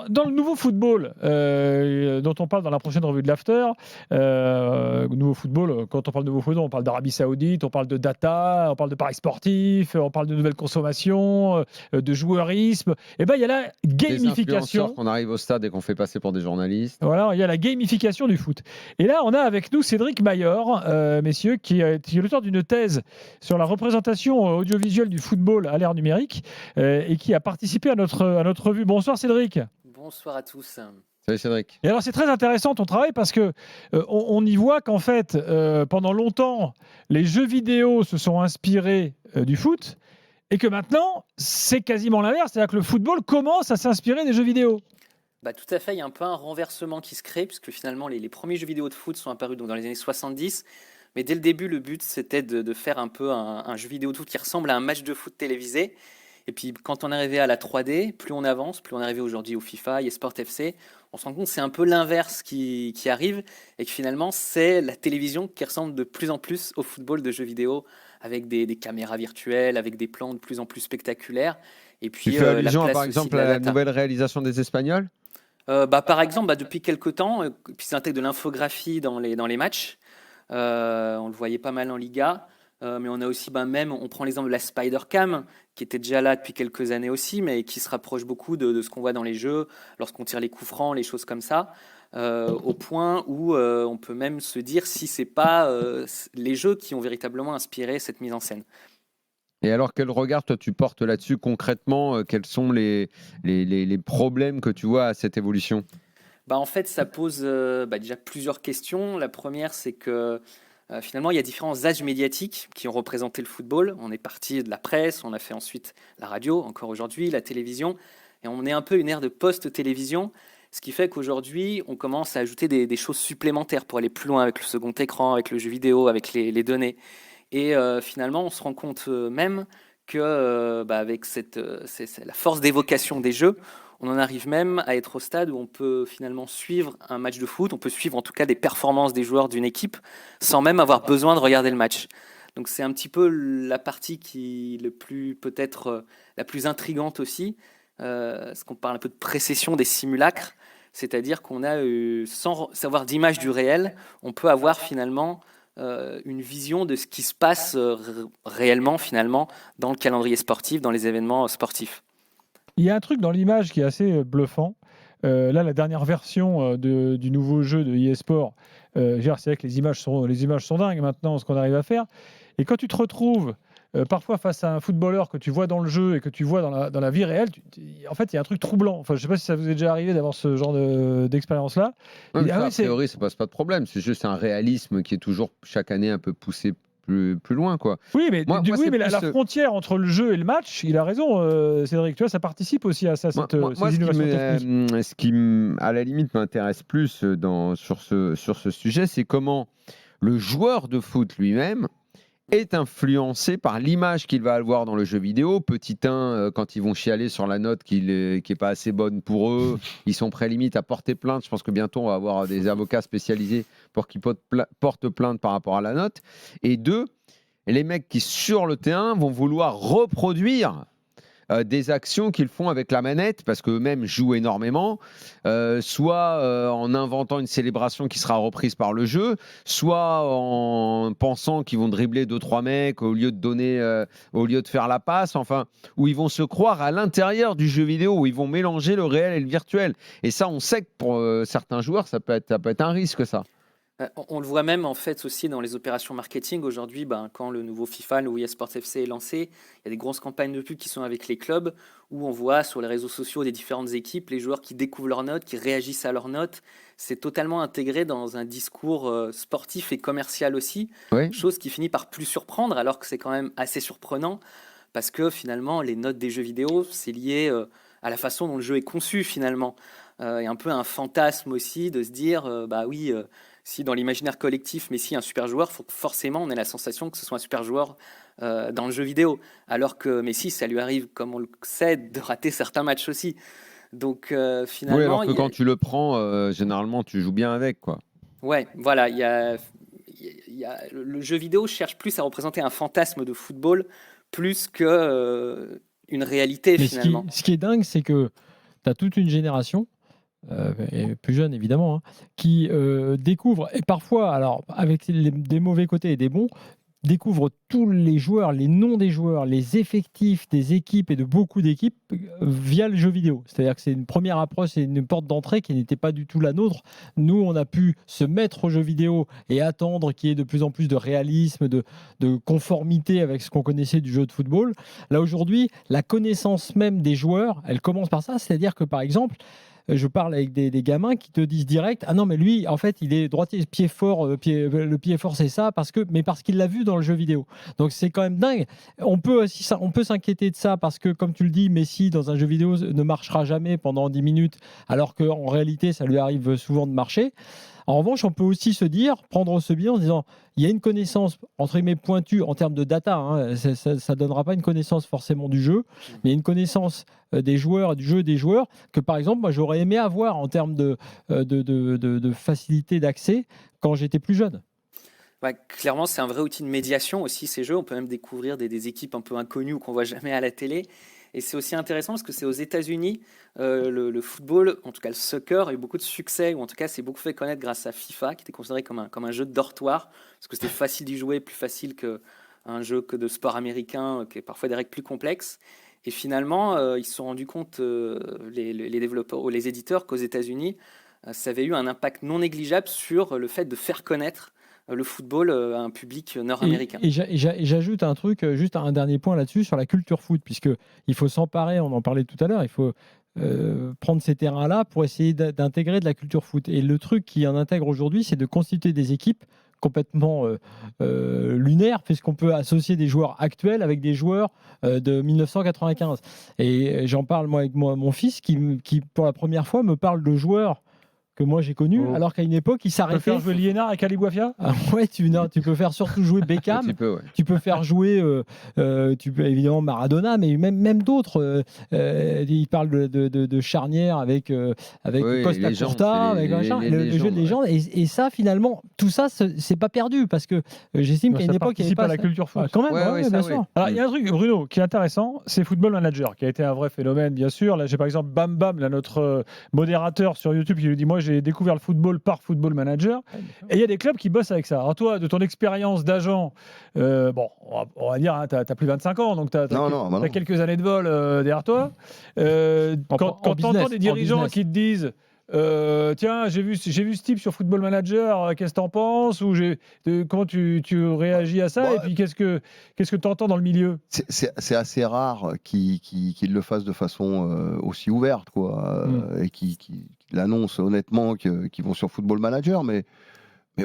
dans le nouveau football dont on parle dans la prochaine revue de l'After, nouveau football, quand on parle de nouveau football, on parle d'Arabie Saoudite, on parle de data, on parle de paris sportifs, on parle de nouvelles consommations, de joueurisme. Et ben il y a la Des influenceurs gamification. qu'on arrive au stade et qu'on fait passer pour des journalistes. Voilà, il y a la gamification du foot. Et là, on a avec nous Cédric Mayor, messieurs, qui est l'auteur d'une thèse sur la représentation audiovisuelle du football à l'ère numérique et qui a participé à notre revue. Bonsoir Cédric. Bonsoir à tous. Salut Cédric. Et alors c'est très intéressant ton travail parce que on y voit qu'en fait, pendant longtemps, les jeux vidéo se sont inspirés du foot et que maintenant, c'est quasiment l'inverse. C'est-à-dire que le football commence à s'inspirer des jeux vidéo. Bah, tout à fait, il y a un peu un renversement qui se crée, puisque finalement les premiers jeux vidéo de foot sont apparus donc, dans les années 70. Mais dès le début, le but, c'était de faire un peu un jeu vidéo de foot qui ressemble à un match de foot télévisé. Et puis, quand on est arrivé à la 3D, plus on avance, plus on est arrivé aujourd'hui au FIFA, eSport FC, on se rend compte que c'est un peu l'inverse qui arrive et que finalement, c'est la télévision qui ressemble de plus en plus au football de jeux vidéo avec des caméras virtuelles, avec des plans de plus en plus spectaculaires. Et puis, Tu fais allusion la par place exemple aussi de à la data. nouvelle réalisation des Espagnols? Par exemple, depuis quelques temps, puis ils intègrent de l'infographie dans les matchs. On le voyait pas mal en Liga. Mais on a aussi, même, on prend l'exemple de la Spider-Cam, qui était déjà là depuis quelques années aussi, mais qui se rapproche beaucoup de ce qu'on voit dans les jeux, lorsqu'on tire les coups francs, les choses comme ça, au point où on peut même se dire si c'est pas les jeux qui ont véritablement inspiré cette mise en scène. Et alors, quel regard toi tu portes là-dessus concrètement? Quels sont les problèmes que tu vois à cette évolution? En fait, ça pose déjà plusieurs questions. La première, c'est que finalement, il y a différents âges médiatiques qui ont représenté le football. On est parti de la presse, on a fait ensuite la radio, encore aujourd'hui, la télévision, et on est un peu une ère de post-télévision, ce qui fait qu'aujourd'hui, on commence à ajouter des choses supplémentaires pour aller plus loin avec le second écran, avec le jeu vidéo, avec les données. Et finalement, on se rend compte même que avec c'est la force d'évocation des jeux, on en arrive même à être au stade où on peut finalement suivre un match de foot, on peut suivre en tout cas des performances des joueurs d'une équipe sans même avoir besoin de regarder le match. Donc c'est un petit peu la partie qui le plus peut-être la plus intrigante aussi, parce qu'on parle un peu de précession des simulacres, c'est-à-dire qu'on a sans savoir d'image du réel, on peut avoir finalement une vision de ce qui se passe réellement finalement dans le calendrier sportif, dans les événements sportifs. Il y a un truc dans l'image qui est assez bluffant. Là, la dernière version du nouveau jeu de eSport, c'est vrai que les images sont dingues maintenant, ce qu'on arrive à faire. Et quand tu te retrouves parfois face à un footballeur que tu vois dans le jeu et que tu vois dans la vie réelle, en fait, il y a un truc troublant. Enfin, je ne sais pas si ça vous est déjà arrivé d'avoir ce genre d'expérience-là. Ouais, mais ça, a priori, ça pose pas de problème. C'est juste un réalisme qui est toujours chaque année un peu poussé plus loin, quoi. Oui, mais, Moi, mais plus, la frontière entre le jeu et le match, il a raison, Cédric. Tu vois, ça participe aussi à ça, ces innovations techniques. Ce qui, à la limite, m'intéresse plus sur ce sujet, c'est comment le joueur de foot lui-même est influencé par l'image qu'il va avoir dans le jeu vidéo. Petit 1, quand ils vont chialer sur la note qui n'est pas assez bonne pour eux, ils sont prêts limite à porter plainte. Je pense que bientôt, on va avoir des avocats spécialisés pour qu'ils portent plainte par rapport à la note. Et 2, les mecs qui, sur le terrain, vont vouloir reproduire des actions qu'ils font avec la manette, parce qu'eux-mêmes jouent énormément, soit en inventant une célébration qui sera reprise par le jeu, soit en pensant qu'ils vont dribbler 2-3 mecs au lieu de faire la passe, enfin, où ils vont se croire à l'intérieur du jeu vidéo, où ils vont mélanger le réel et le virtuel. Et ça, on sait que pour certains joueurs, ça peut être un risque, ça. On le voit même en fait aussi dans les opérations marketing. Aujourd'hui, quand le nouveau FIFA, le eSport FC est lancé, il y a des grosses campagnes de pub qui sont avec les clubs où on voit sur les réseaux sociaux des différentes équipes les joueurs qui découvrent leurs notes, qui réagissent à leurs notes. C'est totalement intégré dans un discours sportif et commercial aussi, Oui. chose qui finit par plus surprendre alors que c'est quand même assez surprenant parce que finalement les notes des jeux vidéo, c'est lié à la façon dont le jeu est conçu finalement. Et un peu un fantasme aussi de se dire, si dans l'imaginaire collectif, Messi est un super joueur, faut que forcément on ait la sensation que ce soit un super joueur dans le jeu vidéo. Alors que Messi, ça lui arrive, comme on le sait, de rater certains matchs aussi. Donc finalement... Oui, alors que quand tu le prends, généralement, tu joues bien avec, quoi. Ouais, voilà, le jeu vidéo cherche plus à représenter un fantasme de football plus que une réalité Mais finalement. ce qui est dingue, c'est que tu as toute une génération, et plus jeune évidemment, hein, qui découvre, et parfois, alors avec des mauvais côtés et des bons, découvre tous les joueurs, les noms des joueurs, les effectifs des équipes et de beaucoup d'équipes via le jeu vidéo. C'est-à-dire que c'est une première approche, c'est une porte d'entrée qui n'était pas du tout la nôtre. Nous, on a pu se mettre au jeu vidéo et attendre qu'il y ait de plus en plus de réalisme, de conformité avec ce qu'on connaissait du jeu de football. Là, aujourd'hui, la connaissance même des joueurs, elle commence par ça. C'est-à-dire que, par exemple, je parle avec des gamins qui te disent direct, ah non mais lui en fait il est droitier, pied fort, le pied fort c'est ça parce qu'il l'a vu dans le jeu vidéo. Donc c'est quand même dingue. On peut s'inquiéter de ça parce que comme tu le dis, Messi dans un jeu vidéo ne marchera jamais pendant 10 minutes alors qu'en réalité ça lui arrive souvent de marcher. En revanche, on peut aussi se dire, prendre ce biais en se disant, il y a une connaissance entre guillemets pointue en termes de data, hein, ça ne donnera pas une connaissance forcément du jeu, mais une connaissance des joueurs, du jeu des joueurs, que par exemple, moi j'aurais aimé avoir en termes de facilité d'accès quand j'étais plus jeune. Ouais, clairement, c'est un vrai outil de médiation aussi, ces jeux. On peut même découvrir des équipes un peu inconnues ou qu'on voit jamais à la télé. Et c'est aussi intéressant parce que c'est aux États-Unis, le football, en tout cas le soccer, a eu beaucoup de succès, ou en tout cas c'est beaucoup fait connaître grâce à FIFA, qui était considéré comme un jeu de dortoir, parce que c'était facile d'y jouer, plus facile qu'un jeu de sport américain, qui est parfois des règles plus complexes. Et finalement, ils se sont rendus compte, les développeurs ou les éditeurs, qu'aux États-Unis, ça avait eu un impact non négligeable sur le fait de faire connaître le football à un public nord-américain. Et j'ajoute un truc, juste un dernier point là-dessus, sur la culture foot, puisqu'il faut s'emparer, on en parlait tout à l'heure, il faut prendre ces terrains-là pour essayer d'intégrer de la culture foot. Et le truc qui en intègre aujourd'hui, c'est de constituer des équipes complètement lunaires, puisqu'on peut associer des joueurs actuels avec des joueurs de 1995. Et j'en parle moi avec mon fils qui, pour la première fois, me parle de joueurs que moi j'ai connu, alors qu'à une époque il s'arrêtait. Tu peux faire jouer Liénard et Calibouafia. Ouais, tu peux faire surtout jouer Beckham. Tu peux faire jouer, tu peux évidemment Maradona, mais même d'autres. Il parle de charnière avec Costa Curta, avec machin, le jeu de légende. Et ça, finalement, tout ça, c'est pas perdu parce que j'estime qu'à une époque il n'y avait pas la culture foot. Quand même, bien sûr. Alors il y a un truc, Bruno, qui est intéressant, c'est Football Manager, qui a été un vrai phénomène, bien sûr. Là, j'ai par exemple Bam Bam, là, notre modérateur sur YouTube, qui lui dit, moi j'ai découvert le football par Football Manager. Et il y a des clubs qui bossent avec ça. Alors toi, de ton expérience d'agent, bon, on va dire, hein, tu as plus de 25 ans, donc tu as quelques années de vol derrière toi. Quand tu entends des dirigeants qui te disent, tiens, j'ai vu ce type sur Football Manager, qu'est-ce que tu en penses, ou comment tu réagis à ça, et puis qu'est-ce que tu entends dans le milieu? C'est assez rare qu'ils le fassent de façon aussi ouverte, quoi, et qu'ils l'annoncent honnêtement qu'ils vont sur Football Manager, mais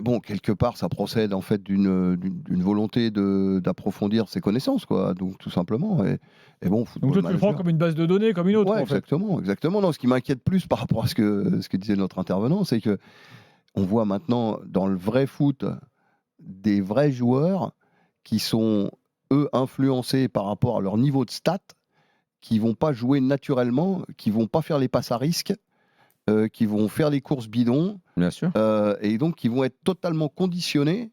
bon, quelque part, ça procède en fait d'une volonté d'approfondir ses connaissances, quoi. Donc tout simplement. Et bon, donc toi, tu le prends comme une base de données, comme une autre. Ouais, exactement. Non, ce qui m'inquiète plus par rapport à ce que disait notre intervenant, c'est que on voit maintenant dans le vrai foot des vrais joueurs qui sont eux influencés par rapport à leur niveau de stats, qui vont pas jouer naturellement, qui vont pas faire les passes à risque, qui vont faire les courses bidons. Bien sûr. Et donc qui vont être totalement conditionnés,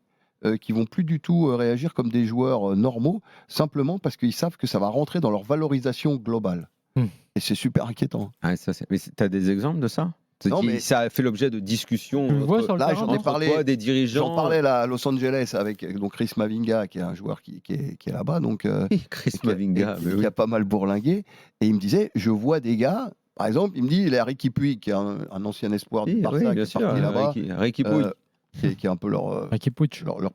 qui vont plus du tout réagir comme des joueurs normaux, simplement parce qu'ils savent que ça va rentrer dans leur valorisation globale. Et c'est super inquiétant. Ah, mais tu as des exemples de ça? Non, mais ça a fait l'objet de discussions. Là, j'en ai parlé. Des dirigeants. J'en parlais là, à Los Angeles avec donc Chris Mavinga, qui est un joueur qui est là-bas, donc Chris Mavinga, qui a pas mal bourlingué, et il me disait, je vois des gars. Par exemple, il me dit, il y a Ricky Puig, qui est un ancien espoir du Barça, qui est parti là-bas. Ricky Puig. Qui est un peu leur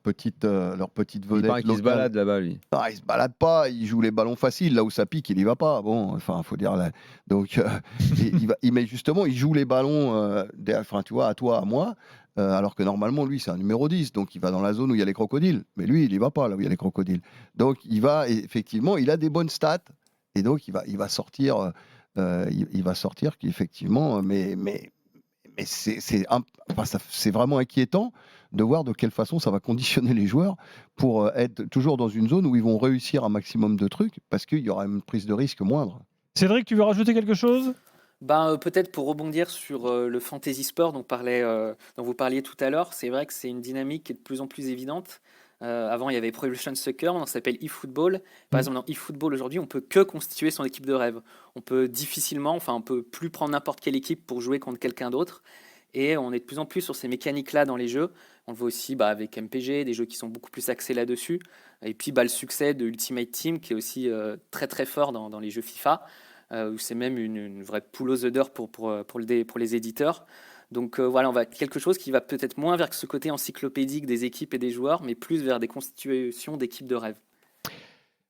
petite vedette. Il paraît qu'il se balade là-bas, lui. Non, il se balade pas, il joue les ballons faciles, là où ça pique, il y va pas. Bon, enfin, faut dire là. Donc, il joue les ballons, tu vois, à toi, à moi. Alors que normalement, lui, c'est un numéro 10, donc il va dans la zone où il y a les crocodiles. Mais lui, il y va pas là où il y a les crocodiles. Donc, il va, effectivement, il a des bonnes stats, et donc il va sortir. Il va sortir qu'effectivement, mais c'est vraiment inquiétant de voir de quelle façon ça va conditionner les joueurs pour être toujours dans une zone où ils vont réussir un maximum de trucs, parce qu'il y aura une prise de risque moindre. Cédric, tu veux rajouter quelque chose? Peut-être pour rebondir sur le fantasy sport dont vous parliez tout à l'heure, c'est vrai que c'est une dynamique qui est de plus en plus évidente. Avant, il y avait Pro Evolution Soccer, on s'appelle eFootball. Par exemple, dans eFootball aujourd'hui, on peut que constituer son équipe de rêve. On peut on peut plus prendre n'importe quelle équipe pour jouer contre quelqu'un d'autre. Et on est de plus en plus sur ces mécaniques-là dans les jeux. On le voit aussi avec MPG, des jeux qui sont beaucoup plus axés là-dessus. Et puis le succès de Ultimate Team, qui est aussi très très fort dans les jeux FIFA, où c'est même une vraie poule aux œufs d'or pour les éditeurs. Donc voilà, on va quelque chose qui va peut-être moins vers ce côté encyclopédique des équipes et des joueurs, mais plus vers des constitutions d'équipes de rêve.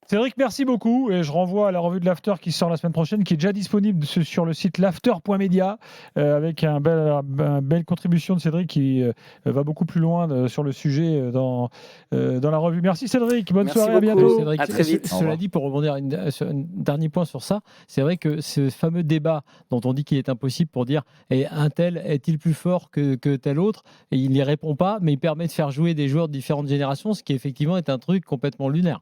Cédric, merci beaucoup. Et je renvoie à la revue de l'After qui sort la semaine prochaine, qui est déjà disponible sur le site l'after.media, avec une belle contribution de Cédric qui va beaucoup plus loin sur le sujet dans la revue. Merci Cédric, bonne Merci soirée, à beaucoup. bientôt. Cédric, À très vite. Cela dit, pour rebondir sur un dernier point sur ça, c'est vrai que ce fameux débat dont on dit qu'il est impossible pour dire un tel est-il plus fort que tel autre, et il n'y répond pas, mais il permet de faire jouer des joueurs de différentes générations, ce qui effectivement est un truc complètement lunaire.